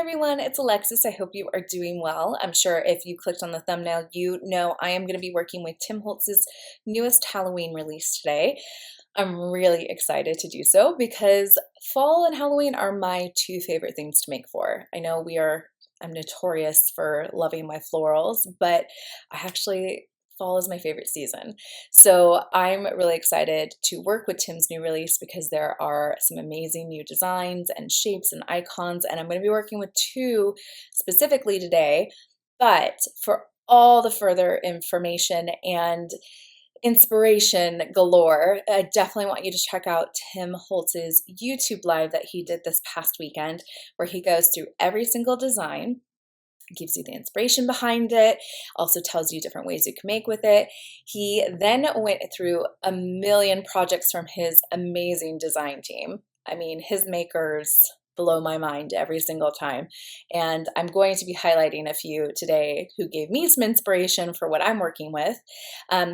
everyone, it's Alexis. I hope you are doing well. I'm sure if you clicked on the thumbnail, you know I am going to be working with Tim Holtz's newest Halloween release today. I'm really excited to do so because fall and Halloween are my two favorite things to make for. I know I'm notorious for loving my florals, but fall is my favorite season. So I'm really excited to work with Tim's new release because there are some amazing new designs and shapes and icons, and I'm going to be working with two specifically today. But for all the further information and inspiration galore, I definitely want you to check out Tim Holtz's YouTube live that he did this past weekend, where he goes through every single design, gives you the inspiration behind it, also tells you different ways you can make with it. He then went through a million projects from his amazing design team. I mean, his makers blow my mind every single time. And I'm going to be highlighting a few today who gave me some inspiration for what I'm working with.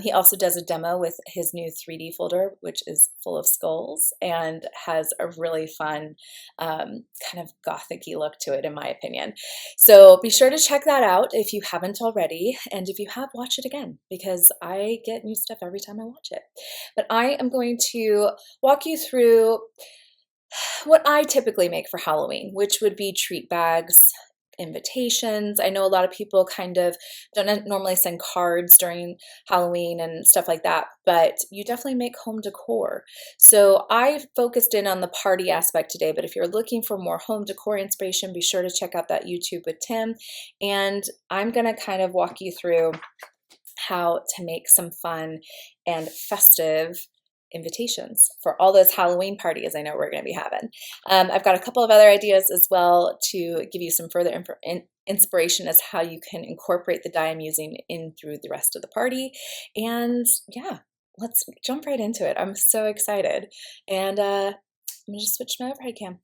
He also does a demo with his new 3D folder, which is full of skulls and has a really fun kind of gothic-y look to it, in my opinion. So be sure to check that out if you haven't already. And if you have, watch it again, because I get new stuff every time I watch it. But I am going to walk you through what I typically make for Halloween, which would be treat bags, invitations. I know a lot of people kind of don't normally send cards during Halloween and stuff like that, but you definitely make home decor. So I focused in on the party aspect today, but if you're looking for more home decor inspiration, be sure to check out that YouTube with Tim. And I'm going to kind of walk you through how to make some fun and festive invitations for all those Halloween parties I know we're going to be having. I've got a couple of other ideas as well to give you some further inspiration as how you can incorporate the die I'm using in through the rest of the party. And yeah, let's jump right into it. I'm so excited. And I'm going to just switch my overhead cam.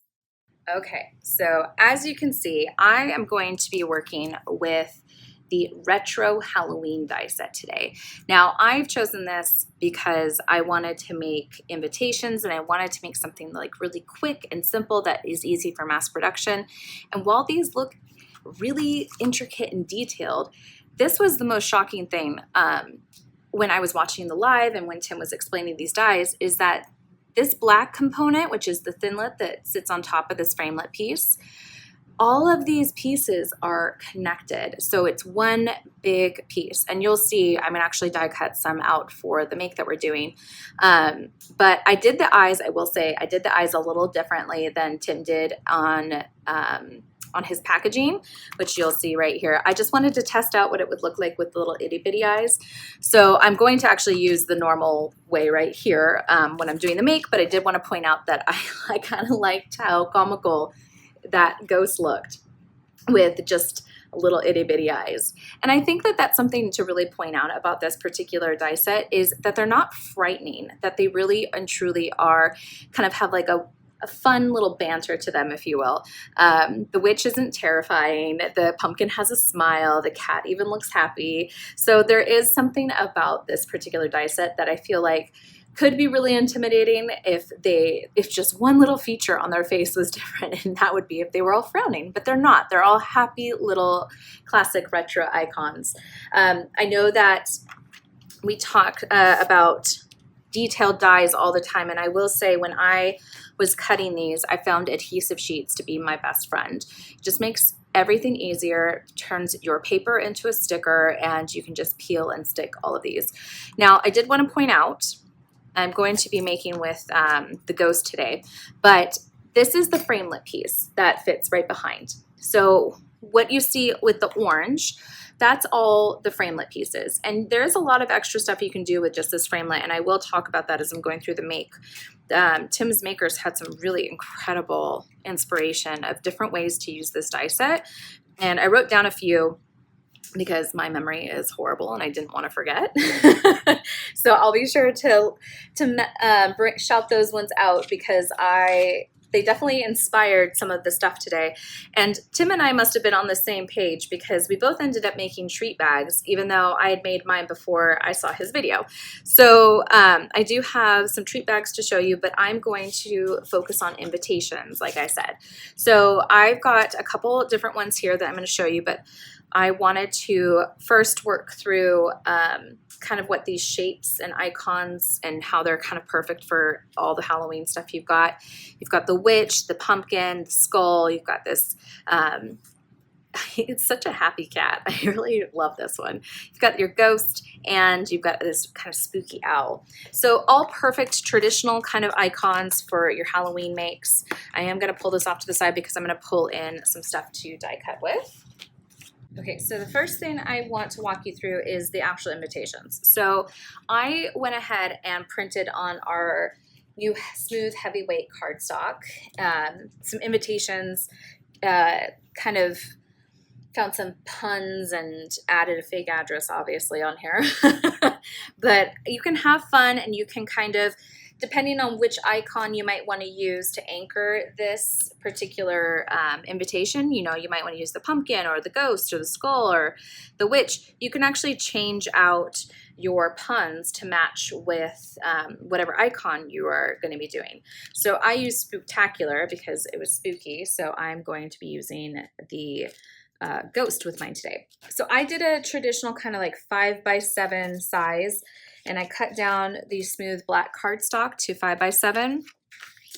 Okay, so as you can see, I am going to be working with the retro Halloween die set today. Now, I've chosen this because I wanted to make invitations and I wanted to make something like really quick and simple that is easy for mass production. And while these look really intricate and detailed, this was the most shocking thing when I was watching the live and when Tim was explaining these dies, is that this black component, which is the thinlet that sits on top of this framelit piece, all of these pieces are connected. So it's one big piece. And you'll see, I'm gonna actually die cut some out for the make that we're doing. But I did the eyes, I will say, I did the eyes a little differently than Tim did on his packaging, which you'll see right here. I just wanted to test out what it would look like with the little itty bitty eyes. So I'm going to actually use the normal way right here when I'm doing the make, but I did wanna point out that I kind of liked how comical that ghost looked with just little itty bitty eyes. And I think that that's something to really point out about this particular die set, is that they're not frightening, that they really and truly are kind of have like a fun little banter to them, if you will. The witch isn't terrifying. The pumpkin has a smile. The cat even looks happy. So there is something about this particular die set that I feel like could be really intimidating if just one little feature on their face was different, and that would be if they were all frowning, but they're not. They're all happy little classic retro icons. I know that we talk about detailed dies all the time, and I will say when I was cutting these, I found adhesive sheets to be my best friend. It just makes everything easier, turns your paper into a sticker, and you can just peel and stick all of these. Now, I did want to point out, I'm going to be making with the ghost today, but this is the framelit piece that fits right behind. So what you see with the orange, that's all the framelit pieces. And there's a lot of extra stuff you can do with just this framelit, and I will talk about that as I'm going through the make. Tim's makers had some really incredible inspiration of different ways to use this die set, and I wrote down a few because my memory is horrible and I didn't want to forget. So I'll be sure to shout those ones out because they definitely inspired some of the stuff today. And Tim and I must have been on the same page because we both ended up making treat bags, even though I had made mine before I saw his video. So I do have some treat bags to show you, but I'm going to focus on invitations, like I said. So I've got a couple different ones here that I'm going to show you, but I wanted to first work through kind of what these shapes and icons and how they're kind of perfect for all the Halloween stuff you've got. You've got the witch, the pumpkin, the skull. You've got this, it's such a happy cat. I really love this one. You've got your ghost and you've got this kind of spooky owl. So all perfect traditional kind of icons for your Halloween makes. I am going to pull this off to the side because I'm going to pull in some stuff to die cut with. Okay, so the first thing I want to walk you through is the actual invitations. So I went ahead and printed on our new smooth heavyweight cardstock some invitations, kind of found some puns and added a fake address obviously on here. But you can have fun and you can kind of, depending on which icon you might want to use to anchor this particular invitation, you know, you might want to use the pumpkin or the ghost or the skull or the witch. You can actually change out your puns to match with whatever icon you are going to be doing. So I use Spooktacular because it was spooky, so I'm going to be using the ghost with mine today. So I did a traditional kind of like 5x7 size, and I cut down the smooth black cardstock to 5x7.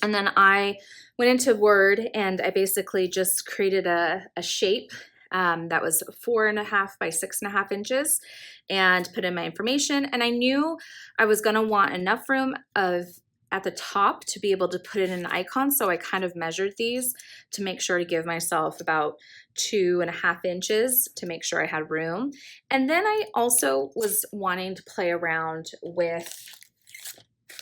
And then I went into Word and I basically just created a shape that was 4.5 by 6.5 inches and put in my information. And I knew I was gonna want enough room at the top to be able to put in an icon. So I kind of measured these to make sure to give myself about 2.5 inches to make sure I had room. And then I also was wanting to play around with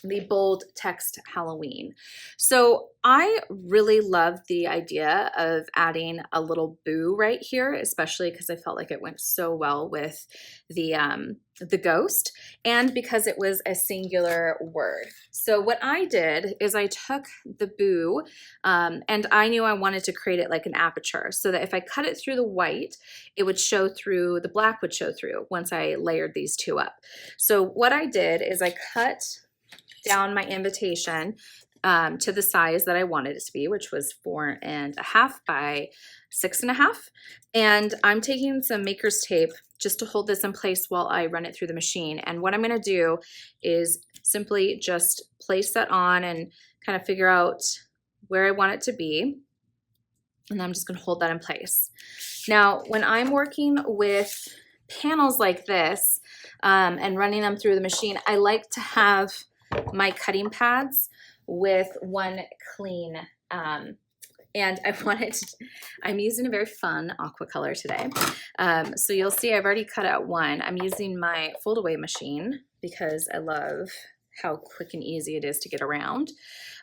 the bold text Halloween. So I really love the idea of adding a little boo right here, especially because I felt like it went so well with the ghost and because it was a singular word. So what I did is I took the boo and I knew I wanted to create it like an aperture so that if I cut it through the white, it would show through, the black would show through once I layered these two up. So what I did is I cut down my invitation to the size that I wanted it to be, which was 4.5 by 6.5. And I'm taking some maker's tape just to hold this in place while I run it through the machine. And what I'm going to do is simply just place that on and kind of figure out where I want it to be. And I'm just going to hold that in place. Now, when I'm working with panels like this and running them through the machine, I like to have my cutting pads with one clean and I wanted to, I'm using a very fun aqua color today. So you'll see I've already cut out one. I'm using my Foldaway machine because I love how quick and easy it is to get around.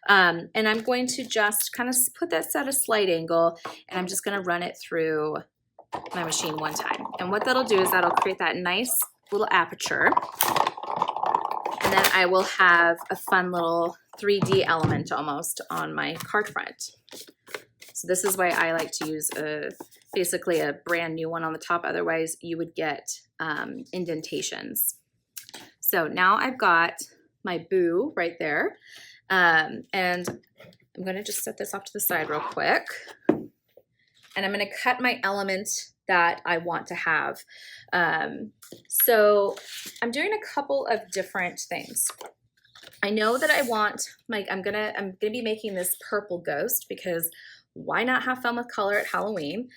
And I'm going to just kind of put this at a slight angle and I'm just going to run it through my machine one time. And what that'll do is that'll create that nice little aperture. And then I will have a fun little 3D element almost on my card front. So this is why I like to use basically a brand new one on the top. Otherwise you would get indentations. So now I've got my boo right there. And I'm going to just set this off to the side real quick. And I'm going to cut my element that I want to have. So I'm doing a couple of different things. I know that I want I'm gonna be making this purple ghost because why not have fun with color at Halloween?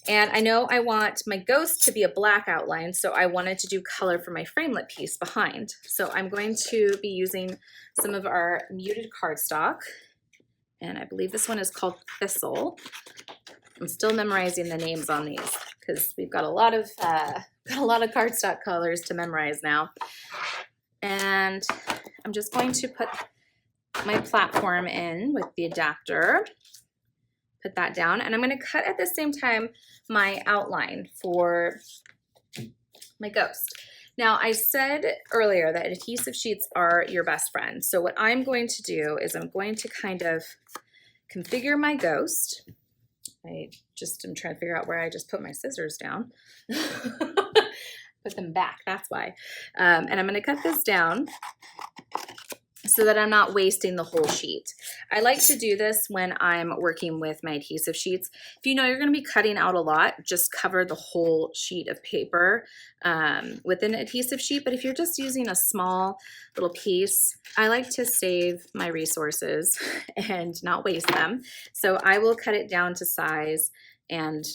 And I know I want my ghost to be a black outline, so I wanted to do color for my framelit piece behind. So I'm going to be using some of our muted cardstock, and I believe this one is called Thistle. I'm still memorizing the names on these because we've got a lot of cardstock colors to memorize now. And I'm just going to put my platform in with the adapter, put that down, and I'm going to cut at the same time my outline for my ghost. Now, I said earlier that adhesive sheets are your best friend. So what I'm going to do is I'm going to kind of configure my ghost. I just am trying to figure out where I just put my scissors down. Put them back, that's why. And I'm gonna cut this down so that I'm not wasting the whole sheet. I like to do this when I'm working with my adhesive sheets. If you know you're gonna be cutting out a lot, just cover the whole sheet of paper with an adhesive sheet. But if you're just using a small little piece, I like to save my resources and not waste them. So I will cut it down to size and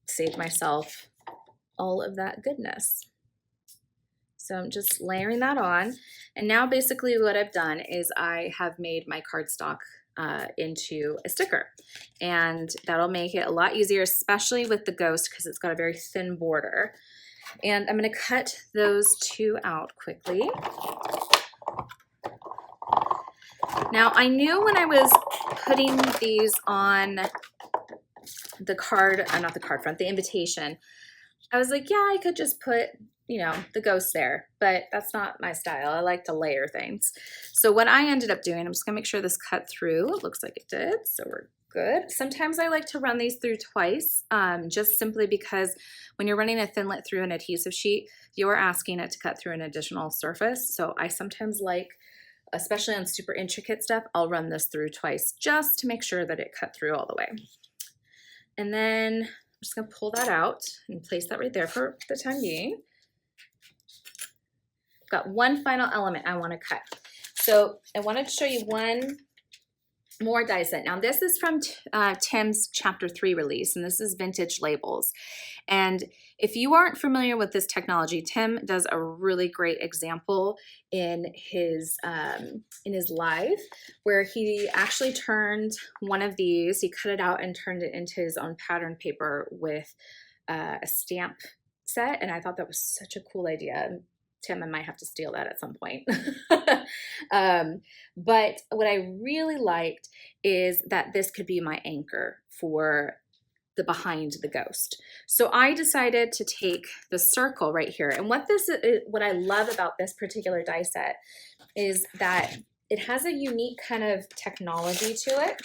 save myself all of that goodness. So I'm just layering that on. And now basically what I've done is I have made my cardstock into a sticker. And that'll make it a lot easier, especially with the ghost, because it's got a very thin border. And I'm gonna cut those two out quickly. Now I knew when I was putting these on the card, not the card front, the invitation, I was like, yeah, I could just put, you know, the ghost there, but that's not my style. I like to layer things. So what I ended up doing, I'm just gonna make sure this cut through. It looks like it did, so we're good. Sometimes I like to run these through twice, just simply because when you're running a thinlet through an adhesive sheet, you're asking it to cut through an additional surface. So I sometimes like, especially on super intricate stuff, I'll run this through twice just to make sure that it cut through all the way. And then I'm just gonna pull that out and place that right there for the time being. Got one final element I want to cut. So I wanted to show you one more die set. Now this is from Tim's chapter 3 release, and this is vintage labels. And if you aren't familiar with this technology, Tim does a really great example in his live, where he actually turned one of these, he cut it out and turned it into his own pattern paper with a stamp set. And I thought that was such a cool idea. Tim, I might have to steal that at some point. But what I really liked is that this could be my anchor for the behind the ghost. So I decided to take the circle right here. And what I love about this particular die set is that it has a unique kind of technology to it.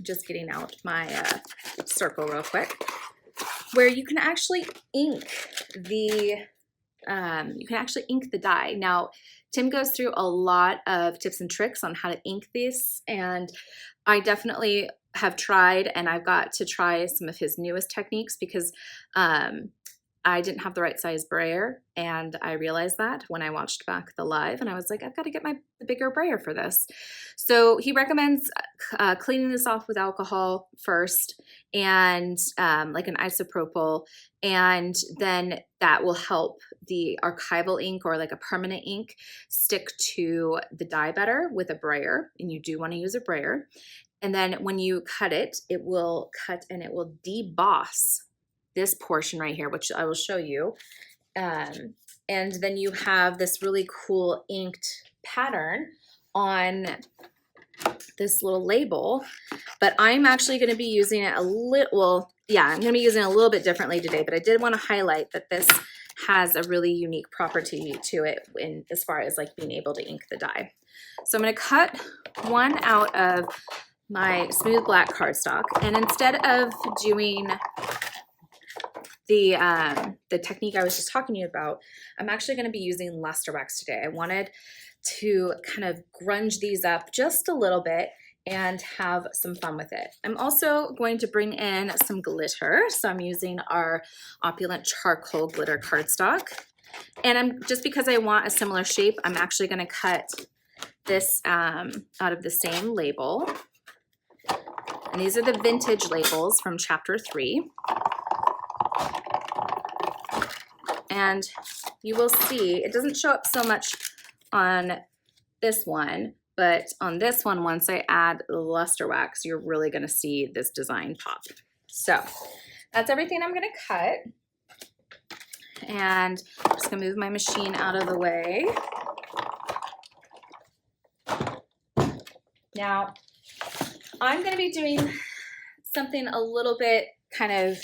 Just getting out my circle real quick, where you can actually ink the die. Now, Tim goes through a lot of tips and tricks on how to ink this, and I definitely have tried, and I've got to try some of his newest techniques because I didn't have the right size brayer, and I realized that when I watched back the live, and I was like, I've got to get the bigger brayer for this. So he recommends cleaning this off with alcohol first, and like an isopropyl, and then that will help the archival ink or like a permanent ink stick to the die better with a brayer, and you do want to use a brayer. And then when you cut it, it will cut and it will deboss this portion right here, which I will show you. And then you have this really cool inked pattern on this little label, but I'm actually going to be using it a little, well, yeah, I'm going to be using it a little bit differently today, but I did want to highlight that this has a really unique property to it as far as like being able to ink the die. So I'm going to cut one out of my smooth black cardstock, and instead of doing the technique I was just talking to you about, I'm actually going to be using luster wax today. I wanted to kind of grunge these up just a little bit and have some fun with it. I'm also going to bring in some glitter. So I'm using our Opulent Charcoal Glitter cardstock. And just because I want a similar shape, I'm actually going to cut this out of the same label. And these are the vintage labels from chapter 3. And you will see, it doesn't show up so much on this one, but on this one, once I add luster wax, you're really gonna see this design pop. So that's everything I'm gonna cut. And I'm just gonna move my machine out of the way. Now, I'm gonna be doing something a little bit kind of,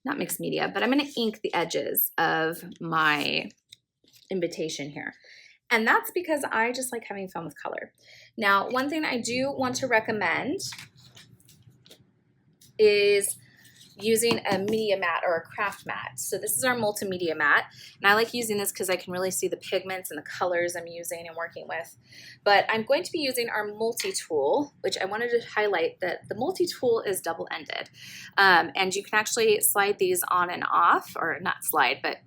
not mixed media, but I'm gonna ink the edges of my invitation here. And that's because I just like having fun with color. Now, one thing I do want to recommend is using a media mat or a craft mat. So this is our multimedia mat, and I like using this because I can really see the pigments and the colors I'm using and working with. But I'm going to be using our multi-tool, which I wanted to highlight that the multi-tool is double-ended. And you can actually slide these on and off, or not slide, but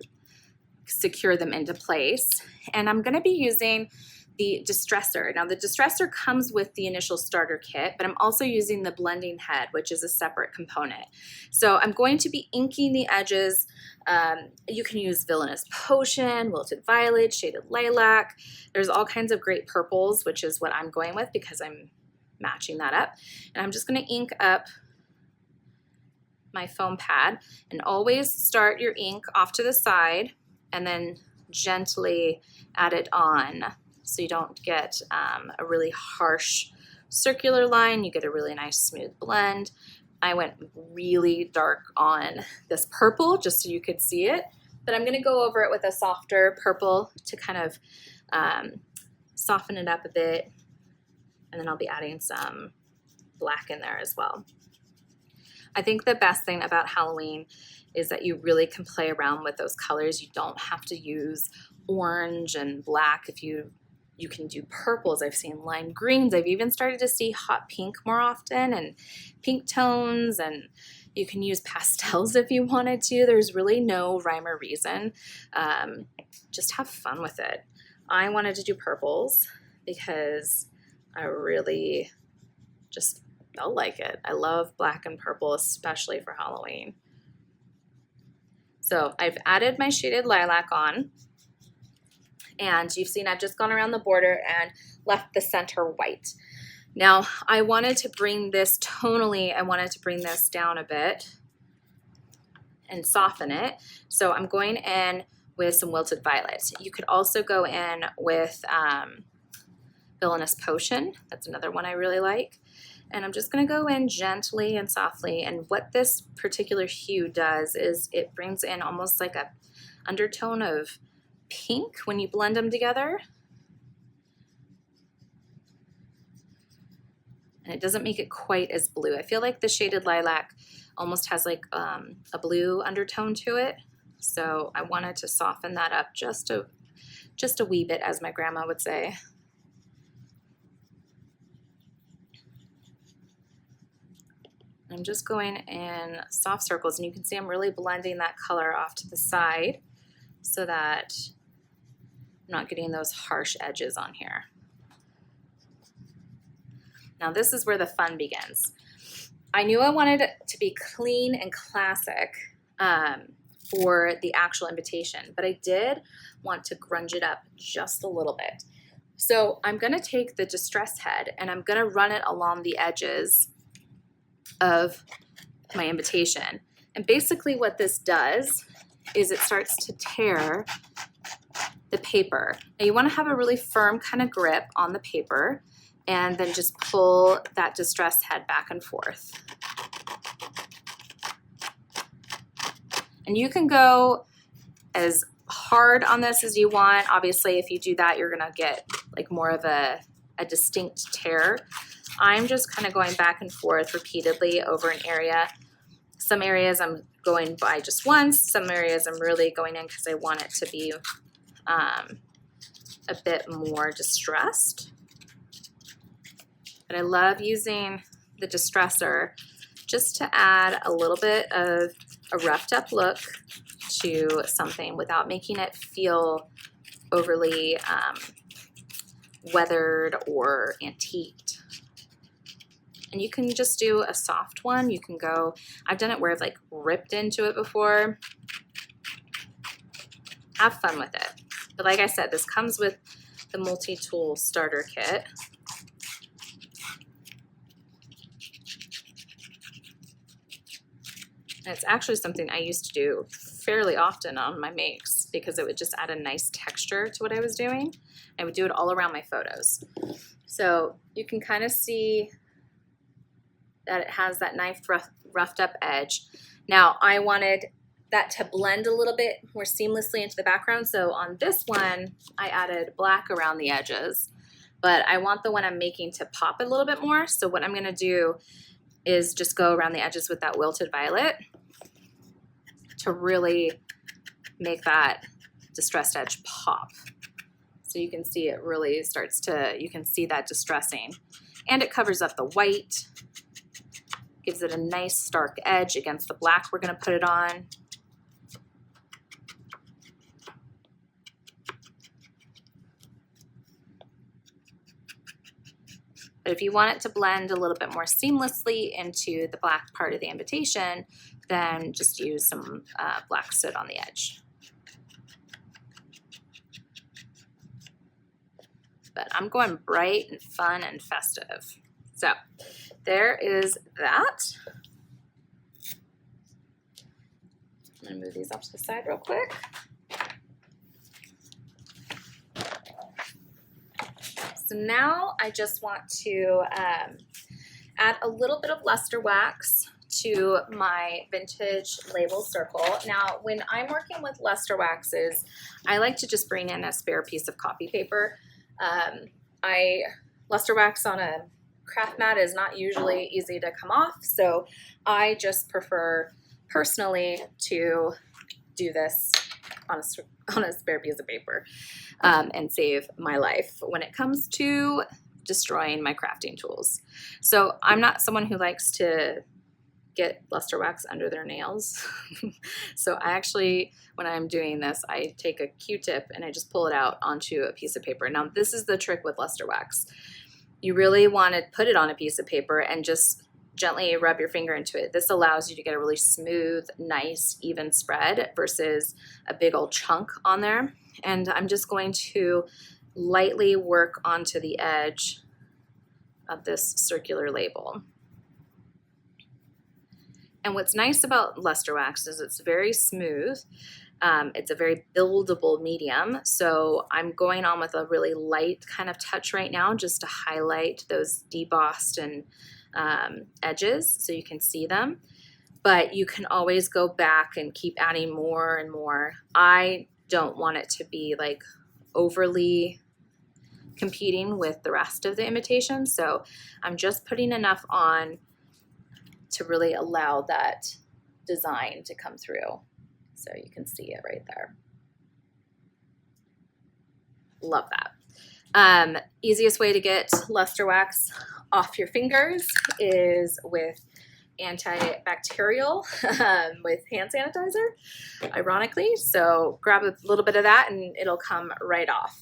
secure them into place. And I'm going to be using the distressor. Now the distressor comes with the initial starter kit, but I'm also using the blending head, which is a separate component. So I'm going to be inking the edges. You can use Villainous Potion, Wilted Violet, Shaded Lilac. There's all kinds of great purples, which is what I'm going with because I'm matching that up. And I'm just going to ink up my foam pad, and always start your ink off to the side and then gently add it on, so you don't get a really harsh circular line. You get a really nice smooth blend. I went really dark on this purple just so you could see it, but I'm gonna go over it with a softer purple to kind of soften it up a bit, and then I'll be adding some black in there as well. I think the best thing about Halloween is that you really can play around with those colors. You don't have to use orange and black. If you can do purples. I've seen lime greens. I've even started to see hot pink more often, and pink tones, and you can use pastels if you wanted to. There's really no rhyme or reason. Just have fun with it. I wanted to do purples because I really just felt like it. I love black and purple, especially for Halloween. So I've added my shaded lilac on. And you've seen I've just gone around the border and left the center white. Now I wanted to bring this tonally, I wanted to bring this down a bit and soften it. So I'm going in with some Wilted Violet. You could also go in with Villainous Potion. That's another one I really like. And I'm just going to go in gently and softly. And what this particular hue does is it brings in almost like a undertone of pink when you blend them together. And it doesn't make it quite as blue. I feel like the shaded lilac almost has like a blue undertone to it. So I wanted to soften that up just a wee bit, as my grandma would say. I'm just going in soft circles, and you can see I'm really blending that color off to the side so that I'm not getting those harsh edges on here. Now this is where the fun begins. I knew I wanted it to be clean and classic for the actual invitation, but I did want to grunge it up just a little bit. So I'm gonna take the distress head and I'm gonna run it along the edges of my invitation. And basically what this does is it starts to tear the paper. Now you want to have a really firm kind of grip on the paper, and then just pull that distress head back and forth. And you can go as hard on this as you want. Obviously, if you do that, you're gonna get like more of a distinct tear. I'm just kind of going back and forth repeatedly over an area. Some areas I'm going by just once, some areas I'm really going in because I want it to be a bit more distressed. But I love using the distressor just to add a little bit of a roughed up look to something without making it feel overly weathered or antiqued. And you can just do a soft one. You can go, I've done it where I've like ripped into it before. Have fun with it. But like I said, this comes with the multi-tool starter kit. And it's actually something I used to do fairly often on my makes because it would just add a nice texture to what I was doing. I would do it all around my photos. So you can kind of see that it has that nice roughed up edge. Now I wanted that to blend a little bit more seamlessly into the background. So on this one, I added black around the edges, but I want the one I'm making to pop a little bit more. So what I'm gonna do is just go around the edges with that wilted violet to really make that distressed edge pop. So you can see it really starts to, you can see that distressing. And it covers up the white, gives it a nice stark edge against the black we're gonna put it on. But if you want it to blend a little bit more seamlessly into the black part of the invitation, then just use some black soot on the edge. But I'm going bright and fun and festive. So there is that. I'm gonna move these off to the side real quick. So now I just want to add a little bit of luster wax to my vintage label circle. Now, when I'm working with luster waxes, I like to just bring in a spare piece of copy paper. Luster wax on a craft mat is not usually easy to come off, so I just prefer personally to do this on a spare piece of paper and save my life when it comes to destroying my crafting tools. So I'm not someone who likes to get luster wax under their nails. So I actually, when I'm doing this, I take a Q-tip and I just pull it out onto a piece of paper. Now this is the trick with luster wax. You really want to put it on a piece of paper and just gently rub your finger into it. This allows you to get a really smooth, nice, even spread versus a big old chunk on there. And I'm just going to lightly work onto the edge of this circular label. And what's nice about luster wax is it's very smooth. It's a very buildable medium. So I'm going on with a really light kind of touch right now just to highlight those debossed and edges so you can see them. But you can always go back and keep adding more and more. I don't want it to be like overly competing with the rest of the imitation. So I'm just putting enough on to really allow that design to come through. So you can see it right there. Love that. Easiest way to get luster wax off your fingers is with antibacterial with hand sanitizer, ironically. So grab a little bit of that and it'll come right off.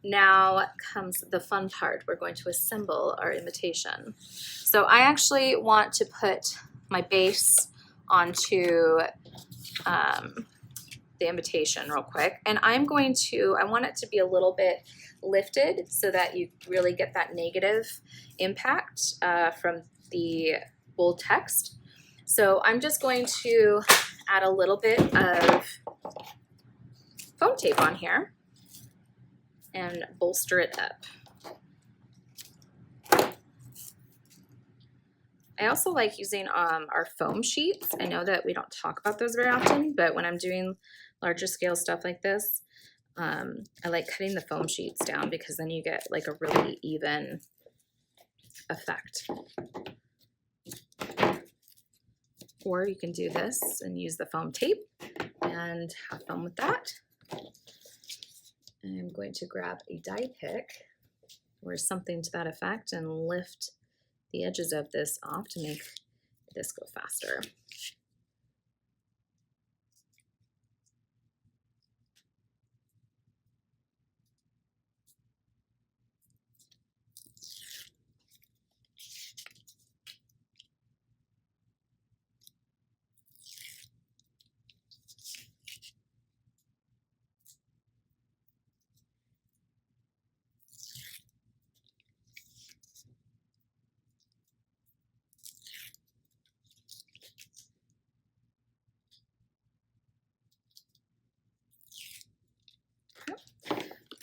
Now comes the fun part. We're going to assemble our imitation. So I actually want to put my base onto the invitation real quick. And I want it to be a little bit lifted so that you really get that negative impact from the bold text. So I'm just going to add a little bit of foam tape on here and bolster it up. I also like using our foam sheets. I know that we don't talk about those very often, but when I'm doing larger scale stuff like this, I like cutting the foam sheets down because then you get like a really even effect. Or you can do this and use the foam tape and have fun with that. I'm going to grab a die pick or something to that effect and lift the edges of this off to make this go faster.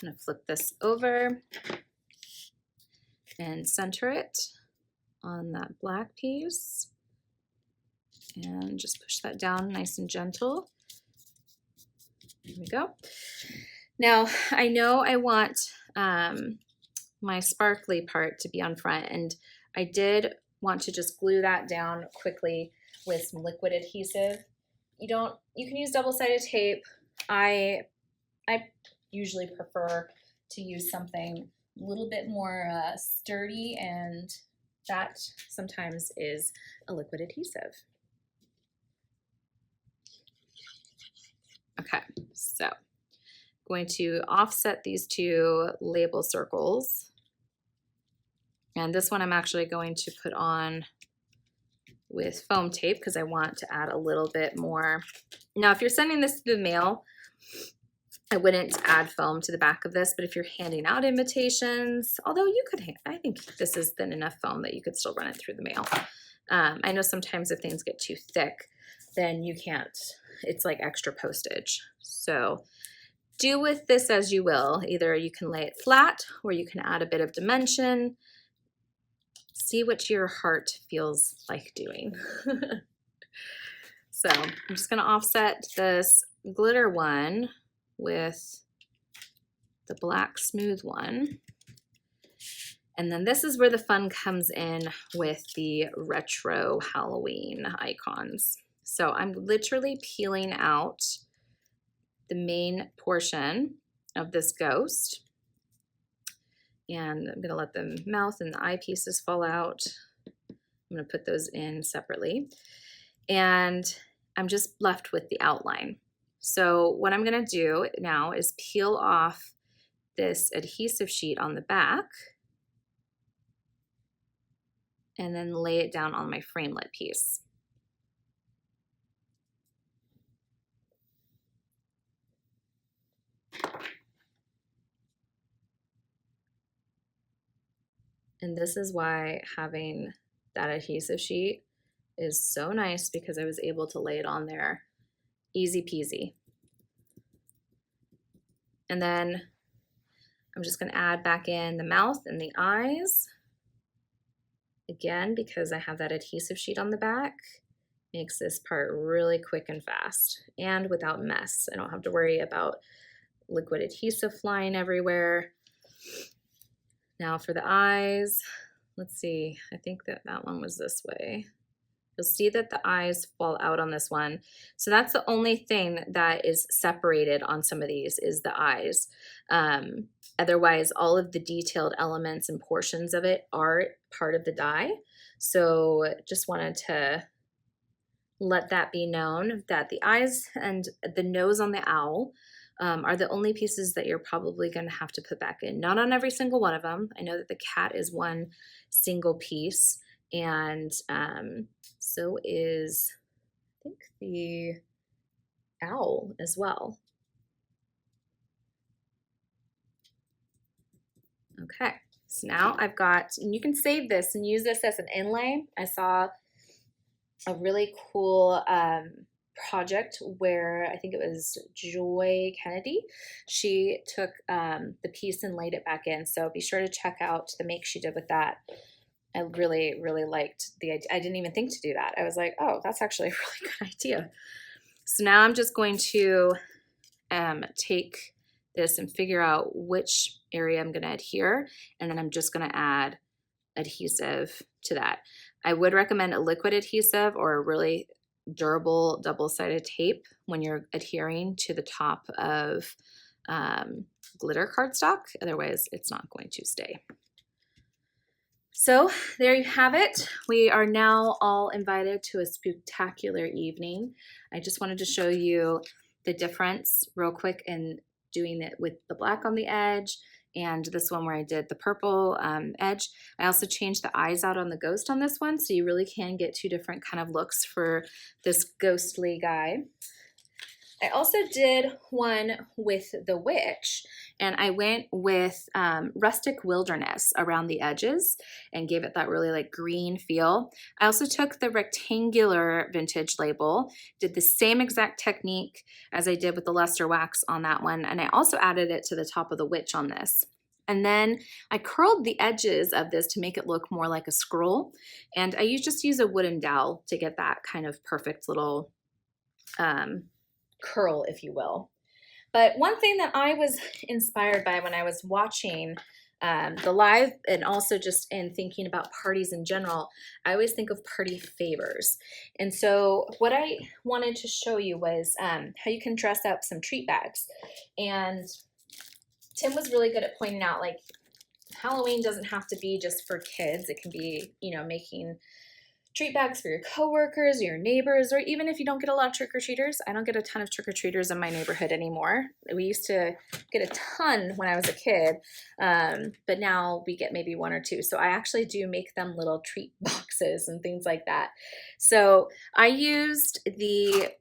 I'm going to flip this over and center it on that black piece. And just push that down nice and gentle. There we go. Now, I know I want my sparkly part to be on front, and I did want to just glue that down quickly with some liquid adhesive. You can use double-sided tape. I usually prefer to use something a little bit more sturdy, and that sometimes is a liquid adhesive. Okay, so I'm going to offset these two label circles. And this one I'm actually going to put on with foam tape because I want to add a little bit more. Now, if you're sending this to the mail, I wouldn't add foam to the back of this, but if you're handing out invitations, although you could, I think this is thin enough foam that you could still run it through the mail. I know sometimes if things get too thick, then you can't, it's like extra postage. So do with this as you will. Either you can lay it flat or you can add a bit of dimension. See what your heart feels like doing. So I'm just gonna offset this glitter one with the black smooth one. And then this is where the fun comes in with the retro Halloween icons. So I'm literally peeling out the main portion of this ghost. And I'm gonna let the mouth and the eye pieces fall out. I'm gonna put those in separately. And I'm just left with the outline. So what I'm gonna do now is peel off this adhesive sheet on the back and then lay it down on my framelit piece. And this is why having that adhesive sheet is so nice, because I was able to lay it on there easy peasy. And then I'm just gonna add back in the mouth and the eyes. Again, because I have that adhesive sheet on the back, makes this part really quick and fast and without mess. I don't have to worry about liquid adhesive flying everywhere. Now for the eyes, let's see, I think that one was this way. You'll see that the eyes fall out on this one. So that's the only thing that is separated on some of these is the eyes. Otherwise, all of the detailed elements and portions of it are part of the die. So just wanted to let that be known, that the eyes and the nose on the owl are the only pieces that you're probably going to have to put back in. Not on every single one of them. I know that the cat is one single piece, and so is, I think, the owl as well. Okay, so now I've got, and you can save this and use this as an inlay. I saw a really cool project where I think it was Joy Kennedy. She took the piece and laid it back in. So be sure to check out the make she did with that. I really, really liked the idea. I didn't even think to do that. I was like, oh, that's actually a really good idea. So now I'm just going to take this and figure out which area I'm going to adhere, and then I'm just going to add adhesive to that. I would recommend a liquid adhesive or a really durable double-sided tape when you're adhering to the top of glitter cardstock. Otherwise, it's not going to stay. So there you have it. We are now all invited to a spectacular evening. I just wanted to show you the difference real quick in doing it with the black on the edge and this one where I did the purple edge. I also changed the eyes out on the ghost on this one, so you really can get two different kind of looks for this ghostly guy. I also did one with the witch, and I went with rustic wilderness around the edges and gave it that really like green feel. I also took the rectangular vintage label, did the same exact technique as I did with the luster wax on that one, and I also added it to the top of the witch on this. And then I curled the edges of this to make it look more like a scroll. And I just use a wooden dowel to get that kind of perfect little curl, if you will. But one thing that I was inspired by when I was watching the live, and also just in thinking about parties in general, I always think of party favors. And so what I wanted to show you was how you can dress up some treat bags. And Tim was really good at pointing out, like, Halloween doesn't have to be just for kids. It can be, you know, making treat bags for your coworkers, your neighbors, or even if you don't get a lot of trick-or-treaters. I don't get a ton of trick-or-treaters in my neighborhood anymore. We used to get a ton when I was a kid, but now we get maybe one or two. So I actually do make them little treat boxes and things like that. So I used the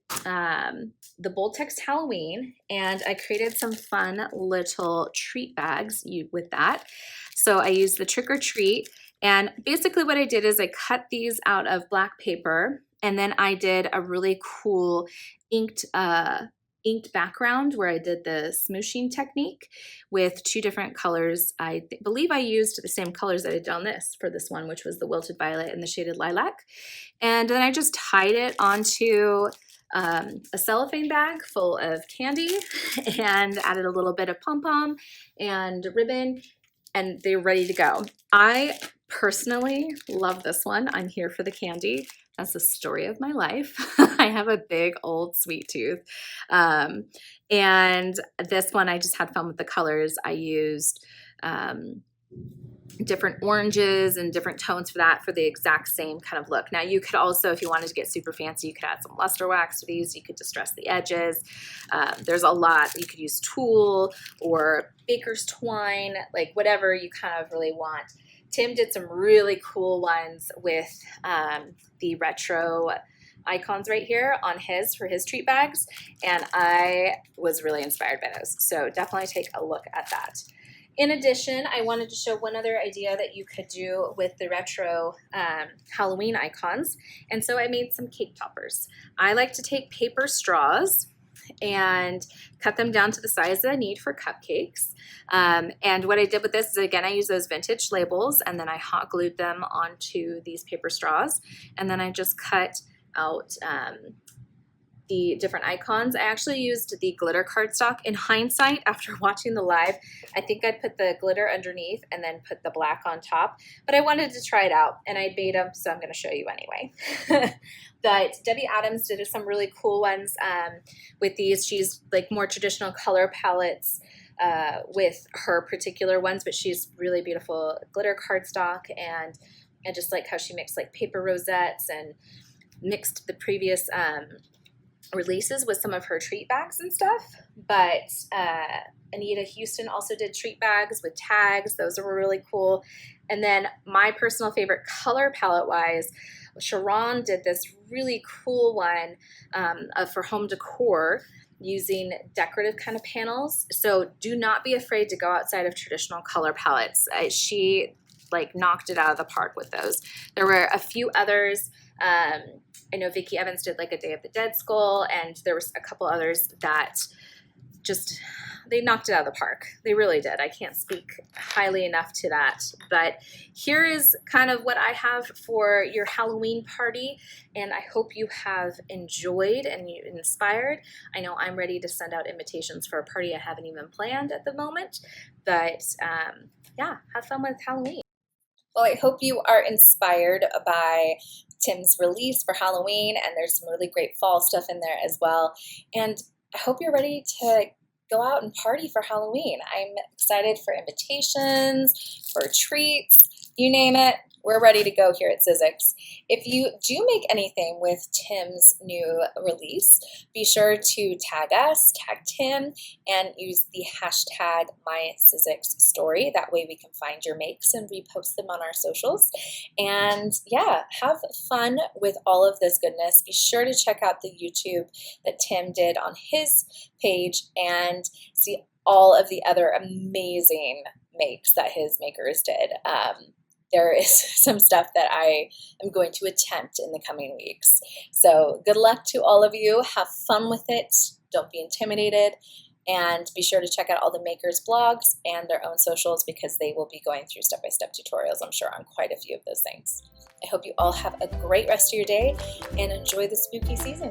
Bold Text Halloween, and I created some fun little treat bags with that. So I used the trick-or-treat. And basically what I did is I cut these out of black paper, and then I did a really cool inked background where I did the smooshing technique with two different colors. I believe I used the same colors that I did on this for this one, which was the wilted violet and the shaded lilac. And then I just tied it onto a cellophane bag full of candy and added a little bit of pom-pom and ribbon, and they're ready to go. I personally love this one. I'm here for the candy. That's the story of my life. I have a big old sweet tooth. And this one, I just had fun with the colors. I used different oranges and different tones for that, for the exact same kind of look. Now you could also, if you wanted to get super fancy, you could add some luster wax to these. You could distress the edges. There's a lot. You could use tulle or baker's twine, like whatever you kind of really want. Tim did some really cool ones with the retro icons right here on for his treat bags, and I was really inspired by those. So definitely take a look at that. In addition, I wanted to show one other idea that you could do with the retro Halloween icons. And so I made some cake toppers. I like to take paper straws and cut them down to the size that I need for cupcakes. And what I did with this is, again, I use those vintage labels, and then I hot glued them onto these paper straws. And then I just cut out the different icons. I actually used the glitter cardstock. In hindsight, after watching the live, I think I'd put the glitter underneath and then put the black on top, but I wanted to try it out and I made them, so I'm going to show you anyway. But Debbie Adams did some really cool ones with these. She's like more traditional color palettes with her particular ones, but she's really beautiful glitter cardstock, and I just like how she mixed like paper rosettes and mixed the previous releases with some of her treat bags and stuff. But Anita Houston also did treat bags with tags. Those were really cool. And then my personal favorite color palette wise, Sharon did this really cool one for home decor using decorative kind of panels. So do not be afraid to go outside of traditional color palettes. She like knocked it out of the park with those. There were a few others. I know Vicki Evans did like a Day of the Dead skull, and there was a couple others that just, they knocked it out of the park. They really did. I can't speak highly enough to that. But here is kind of what I have for your Halloween party, and I hope you have enjoyed and you inspired. I know I'm ready to send out invitations for a party I haven't even planned at the moment, but yeah, have fun with Halloween. Well, I hope you are inspired by Tim's release for Halloween, and there's some really great fall stuff in there as well. And I hope you're ready to go out and party for Halloween. I'm excited for invitations, for treats, you name it. We're ready to go here at Sizzix. If you do make anything with Tim's new release, be sure to tag us, tag Tim, and use the hashtag #MySizzixStory. That way we can find your makes and repost them on our socials. And yeah, have fun with all of this goodness. Be sure to check out the YouTube that Tim did on his page and see all of the other amazing makes that his makers did. There is some stuff that I am going to attempt in the coming weeks. So good luck to all of you. Have fun with it. Don't be intimidated. And be sure to check out all the makers' blogs and their own socials because they will be going through step-by-step tutorials, I'm sure, on quite a few of those things. I hope you all have a great rest of your day and enjoy the spooky season.